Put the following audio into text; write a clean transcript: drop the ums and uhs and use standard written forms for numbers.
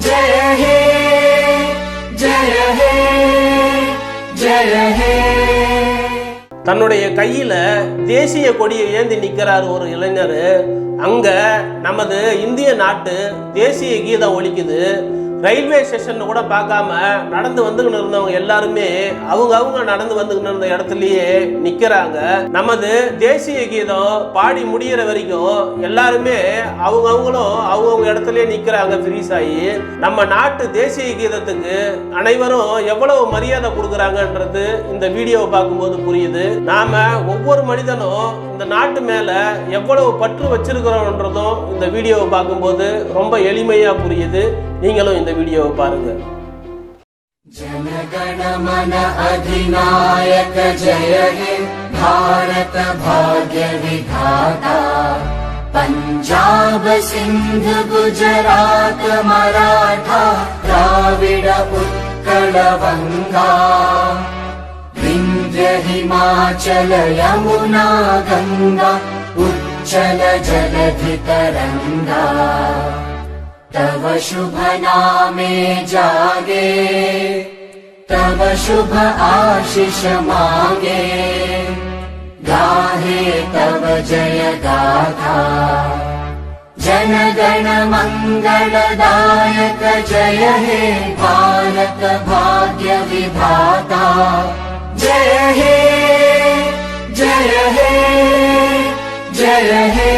जय हे जय हे जय हे। தன்னுடைய கையில தேசிய கொடியை ஏந்தி நிற்கிறார் ஒரு இளைஞர். அங்க நமது இந்திய நாட்டு தேசிய கீதம் ஒலிக்குது. ரயில்வே ஸ்டேஷன் கூட பார்க்காம நடந்து வந்துகிட்டு இருந்தவங்க எல்லாருமே அவங்க நடந்து வந்துகிட்டு இருந்த இடத்துலயே நிக்கிறாங்க. நமது தேசிய கீதம் பாடி முடிகிற வரைக்கும் எல்லாருமே அவங்கவுங்க இடத்துலயே நிக்கிறாங்க ஃப்ரீஸ் ஆகி. நம்ம நாட்டு தேசிய கீதத்துக்கு அனைவரும் எவ்வளவு மரியாதை கொடுக்குறாங்கன்றது இந்த வீடியோவை பார்க்கும்போது புரியுது. நாம ஒவ்வொரு மனிதனும் இந்த நாட்டு மேல எவ்வளவு பற்று வச்சிருக்கிறோம்ன்றதும் இந்த வீடியோவை பார்க்கும்போது ரொம்ப எளிமையா புரியுது. நீங்களும் இந்த வீடியோவை பாருங்க. जनगण मन अधिनायक जय हे भारत भाग्य विधाता। पंजाब सिंध गुजरात मराठा द्राविड उत्कल गंगा। विंध्य हिमाचल यमुना गंगा उच्चल जलधि तरंगा। तव शुभ नामे जागे तव शुभ आशीष मांगे। गाहे तव जय गाथा जन गण मंगलदायक जय हे भारत भाग्य विधाता। जय हे जय हे जय हे।